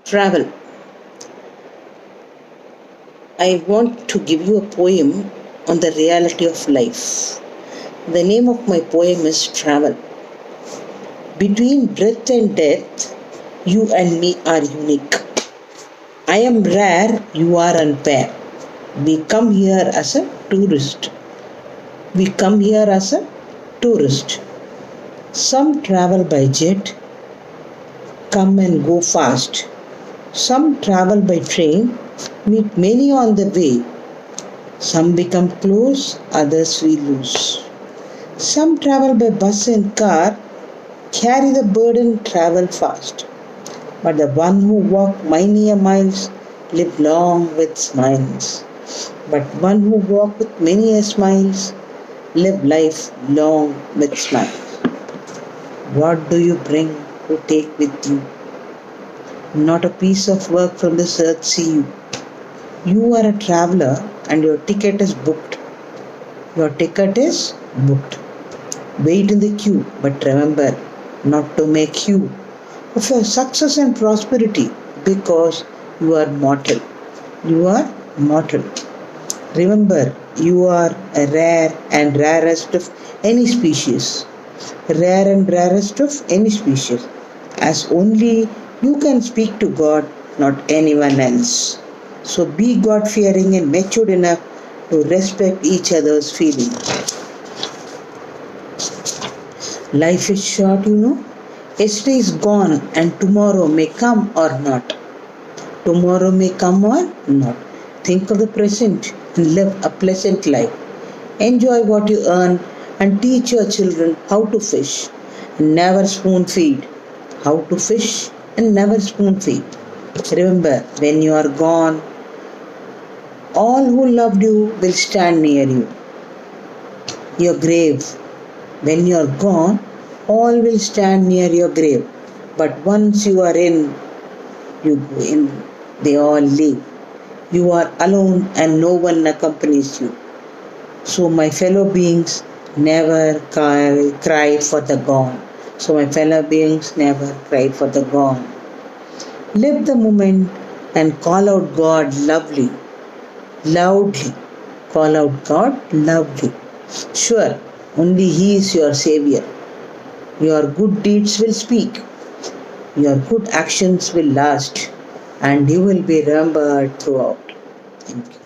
Travel. I want to give you a poem on the reality of life. The name of my poem is Travel. Between breath and death, you and me are unique. I am rare, you are unfair. We come here as a tourist. We come here as a tourist. Some travel by jet, come and go fast. Some travel by train, meet many on the way. Some become close, others we lose. Some travel by bus and car, carry the burden, travel fast. But the one who walk many a miles live long with smiles. But one who walk with many a smiles live life long with smiles. What do you bring to take with you? Not a piece of work from this earth see you. You are a traveler and your ticket is booked. Your ticket is booked. Wait in the queue, but remember not to make hue of your success and prosperity because you are mortal. You are mortal. Remember, you are a rare and rarest of any species. Rare and rarest of any species. As only you can speak to God, not anyone else. So be God-fearing and matured enough to respect each other's feelings. Life is short, you know. Yesterday is gone and tomorrow may come or not. Tomorrow may come or not. Think of the present and live a pleasant life. Enjoy what you earn and teach your children how to fish and never spoon feed. How to fish and never spoon feed. Remember, when you are gone, all who loved you will stand near you. Your grave. When you are gone, all will stand near your grave. But once you are in, you go in, they all leave. You are alone and no one accompanies you. So my fellow beings, never cry for the gone. So my fellow beings, never cry for the gone. Live the moment and call out God loudly. Call out God loudly. Sure, only He is your Savior. Your good deeds will speak. Your good actions will last. And you will be remembered throughout. Thank you.